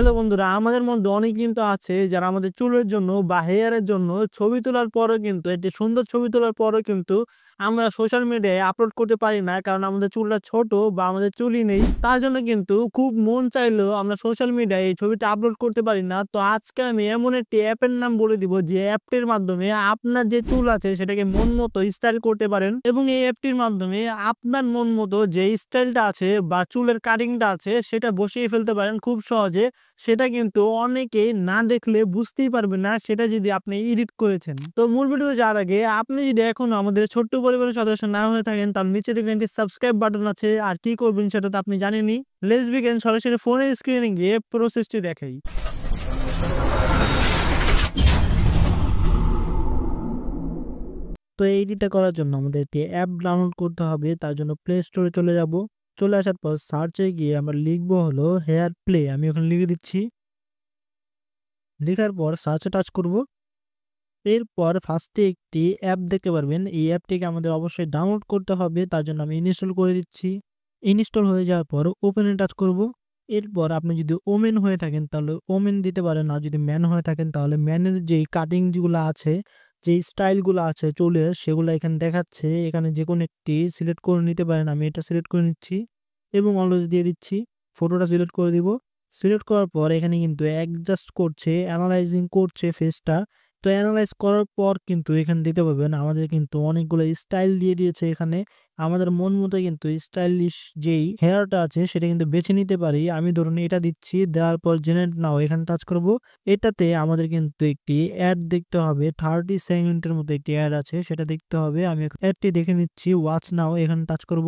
Hello বন্ধুরা, আমাদের মধ্যে অনেক কিন্তু আছে যারা আমাদের চুলের জন্য বা হেয়ারের জন্য ছবি তোলার পরেও কিন্তু একটি সুন্দর ছবি তোলার পরেও কিন্তু আমরা সোশ্যাল মিডিয়ায় আপলোড করতে পারি না, কারণ আমাদের চুলটা ছোট বা আমাদের চুলই নেই। তার জন্য কিন্তু খুব মন চাইলেও আমরা সোশ্যাল মিডিয়ায় এই ছবিটা আপলোড করতে পারি না। তো আজকে আমি এমন একটি অ্যাপের নাম বলে দিব যে অ্যাপটির মাধ্যমে আপনার যে চুল আছে সেটাকে মন মতো স্টাইল করতে পারেন, এবং এই অ্যাপটির মাধ্যমে আপনার মন মতো যে স্টাইলটা আছে বা চুলের কাটিংটা আছে সেটা বসিয়ে ফেলতে পারেন খুব সহজে। সেটা কিন্তু অনেকেই না দেখলে বুঝতেই পারবে না সেটা যদি আপনি এডিট করেছেন। তো মূল ভিডিও যাওয়ার আগে আপনি যদি এখনো আমাদের ছোট্ট পরিবারের সদস্য না হয়ে থাকেন, তার নিচে দেখবেন একটি সাবস্ক্রাইব বাটন আছে, আর কি করবেন সেটা তো আপনি জানেনই। Let's begin. সরাসরি ফোনের স্ক্রিনে গিয়ে প্রসেসটি দেখাই। তো এইটা করার জন্য আমাদের একটি অ্যাপ ডাউনলোড করতে হবে। তার জন্য প্লে স্টোরে চলে যাব। চলে আসার পর সার্চে গিয়ে আমরা লিখবো হলো হেয়ার প্লে। আমি ওখানে লিখে দিচ্ছি। লেখার পর সার্চে টাচ করব। এরপর ফার্স্টে একটি অ্যাপ দেখতে পারবেন। এই অ্যাপটিকে আমাদের অবশ্যই ডাউনলোড করতে হবে। তার জন্য আমি ইনস্টল করে দিচ্ছি। ইনস্টল হয়ে যাওয়ার পর ওপেনে টাচ করব। এরপর আপনি যদি ওমেন হয়ে থাকেন তাহলে ওমেন দিতে পারেন, আর যদি ম্যান হয়ে থাকেন তাহলে ম্যানের যেই কাটিং যেগুলো আছে, যেই স্টাইলগুলো আছে চুলের, সেগুলো এখানে দেখাচ্ছে। এখানে যে কোনো একটি সিলেক্ট করে নিতে পারেন। আমি এটা সিলেক্ট করে নিচ্ছি এবং অলওয়েজ দিয়ে দিচ্ছি। ফটোটা সিলেক্ট করে দিব। সিলেক্ট করার পর এখানে কিন্তু অ্যাডজাস্ট করছে, অ্যানালাইজিং করছে ফেসটা। তো অ্যানালাইজ করার পর কিন্তু এখানে দিতে পারবেন। আমাদের কিন্তু অনেকগুলো স্টাইল দিয়ে দিয়েছে এখানে। আমাদের মন মতো কিন্তু স্টাইলিশ যেই হেয়ারটা আছে সেটা কিন্তু বেছে নিতে পারি। আমি ধরুন এটা দিচ্ছি, দেওয়ার পর জেনারেট নাও এখানে টাচ করব। এটাতে আমাদের কিন্তু একটি অ্যাড দেখতে হবে, 30 সেকেন্ডের মতো একটি অ্যাড আছে, সেটা দেখতে হবে। আমি অ্যাডটি দেখে নিচ্ছি, ওয়াচ নাও এখানে টাচ করব।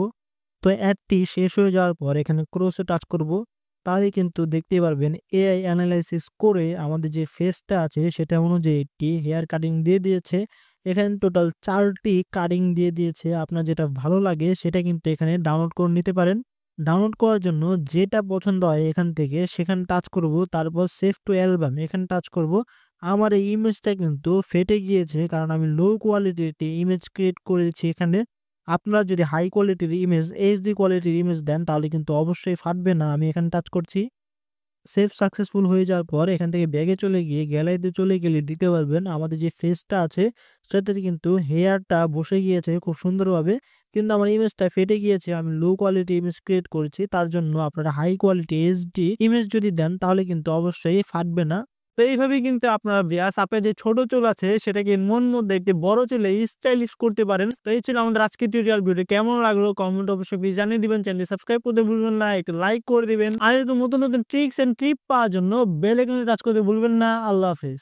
তো অ্যাডটি শেষ হয়ে যাওয়ার পর এখানে ক্রসে টাচ করব। তাহলে কিন্তু দেখতে পারবেন এআই অ্যানালাইসিস করে আমাদের যে ফেসটা আছে সেটা অনুযায়ী একটি হেয়ার কাটিং দিয়ে দিয়েছে। এখানে টোটাল 4টি কাটিং দিয়ে দিয়েছে। আপনার যেটা ভালো লাগে সেটা কিন্তু এখানে ডাউনলোড করে নিতে পারেন। ডাউনলোড করার জন্য যেটা পছন্দ হয় এখান থেকে সেখানে টাচ করব। তারপর সেভ টু অ্যালবাম এখানে টাচ করব। আমার এই ইমেজটা কিন্তু ফেটে গিয়েছে, কারণ আমি লো কোয়ালিটির একটি ইমেজ ক্রিয়েট করেছি এখানে। আপনারা যদি হাই কোয়ালিটির ইমেজ, এইচডি কোয়ালিটির ইমেজ দেন তাহলে কিন্তু অবশ্যই ফাটবে না। আমি এখানে টাচ করছি। সেভ সাকসেসফুল হয়ে যাওয়ার পর এখান থেকে ব্যাগে চলে গিয়ে গ্যালারিতে চলে গেলে দিতে পারবেন আমাদের যে ফেসটা আছে সেটাতে কিন্তু হেয়ারটা বসে গিয়েছে খুব সুন্দরভাবে, কিন্তু আমার ইমেজটা ফেটে গিয়েছে। আমি লো কোয়ালিটি ইমেজ ক্রিয়েট করেছি, তার জন্য আপনারা হাই কোয়ালিটি এইচডি ইমেজ যদি দেন তাহলে কিন্তু অবশ্যই ফাটবে না। তো এইভাবেই কিন্তু আপনারা ব্যাস আপনার যে ছোট চুল আছে সেটাকে মন মধ্যে একটি বড় চুলে স্টাইলিশ করতে পারেন। তো এই ছিল আমাদের আজকের টিউটোরিয়াল ভিডিও। কেমন লাগলো কমেন্ট অবশ্যই প্লিজ জানিয়ে দিবেন। চ্যানেলটি সাবস্ক্রাইব করতে ভুলবেন না, একটু লাইক করে দিবেন, আর একটু নতুন নতুন ট্রিক্স এন্ড টিপ পাওয়ার জন্য বেল আইকনে টাচ করতে ভুলবেন না। আল্লাহ হাফেজ।